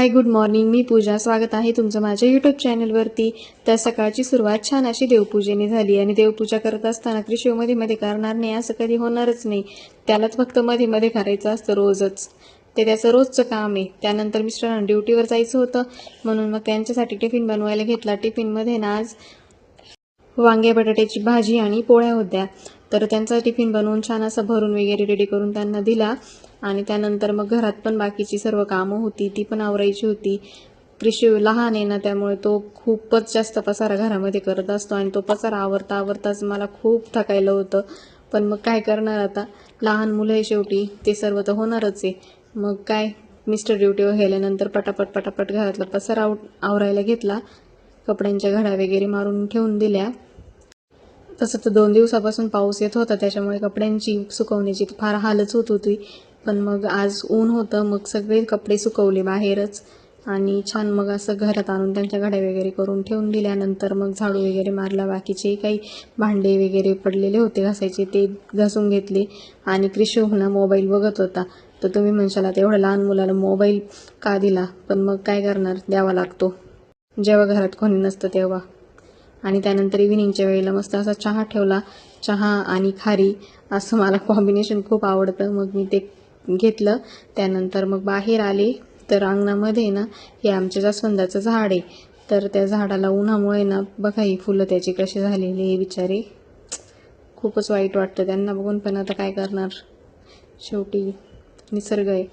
हाय, good morning. मी पूजा. स्वागत आहे तुमचं माझ्या यूट्यूब चॅनलवरती. तर सकाळची सुरुवात छान अशी देवपूजेने झाली आणि देवपूजा करत असताना क्रिशिव मध्ये मध्ये करणार नाही असं कधी होणारच नाही. त्यालाच फक्त मध्ये मध्ये करायचं असतं रोजच. ते त्याचं रोजचं काम आहे. त्यानंतर मिस्टरांना ड्युटीवर जायचं होतं म्हणून मग त्यांच्यासाठी टिफिन बनवायला घेतला. टिफिनमध्ये ना आज वांगे बटाट्याची भाजी आणि पोळ्या होत्या. तर त्यांचा टिफिन बनवून छान असा भरून वगैरे रेडी करून त्यांना दिला. आणि त्यानंतर मग घरात पण बाकीची सर्व कामं होती ती पण आवरायची होती. क्रिशिव लहान आहे ना, त्यामुळे तो खूपच जास्त पसारा घरामध्ये करत असतो आणि तो पसारा आवरता आवरताच मला खूप थकायला होतं. पण मग काय करणार आता, लहान मुलं आहे शेवटी, ते सर्व तर होणारच आहे. मग काय, मिस्टर ड्युटीवर गेल्यानंतर पटापट पटापट घरातला पसारा आवरायला घेतला. कपड्यांच्या घड्या वगैरे मारून ठेवून दिल्या. तसं तर 2 दिवसापासून पाऊस येत होता, त्याच्यामुळे कपड्यांची सुकवण्याची फार हालच होत होती. पण मग आज ऊन होतं, मग सगळे कपडे सुकवले बाहेरच आणि छान मग असं घरात आणून त्यांच्या घड्या वगैरे करून ठेवून दिल्यानंतर मग झाडू वगैरे मारला. बाकीचे काही भांडे वगैरे पडलेले होते घासायचे ते घासून घेतले. आणि क्रिशिव ना मोबाईल बघत होता. तर तुम्ही म्हणशाल आता एवढ्या लहान मुलाला मोबाईल का दिला, पण मग काय करणार, द्यावा लागतो जेव्हा घरात कोणी नसतं तेव्हा. आणि त्यानंतर इव्हिनिंगच्या वेळेला मस्त असा चहा ठेवला. चहा आणि खारी असं मला कॉम्बिनेशन खूप आवडतं, मग मी ते घेतलं. त्यानंतर मग बाहेर आले तर अंगणामध्ये ना हे आमच्या जास्वंदाचं झाड आहे. तर त्या झाडाला उन्हामुळे ना बघा ही फुलं त्याची कशी झालेली आहे बिचारे. खूपच वाईट वाटतं त्यांना बघून, पण आता काय करणार, शेवटी निसर्ग आहे.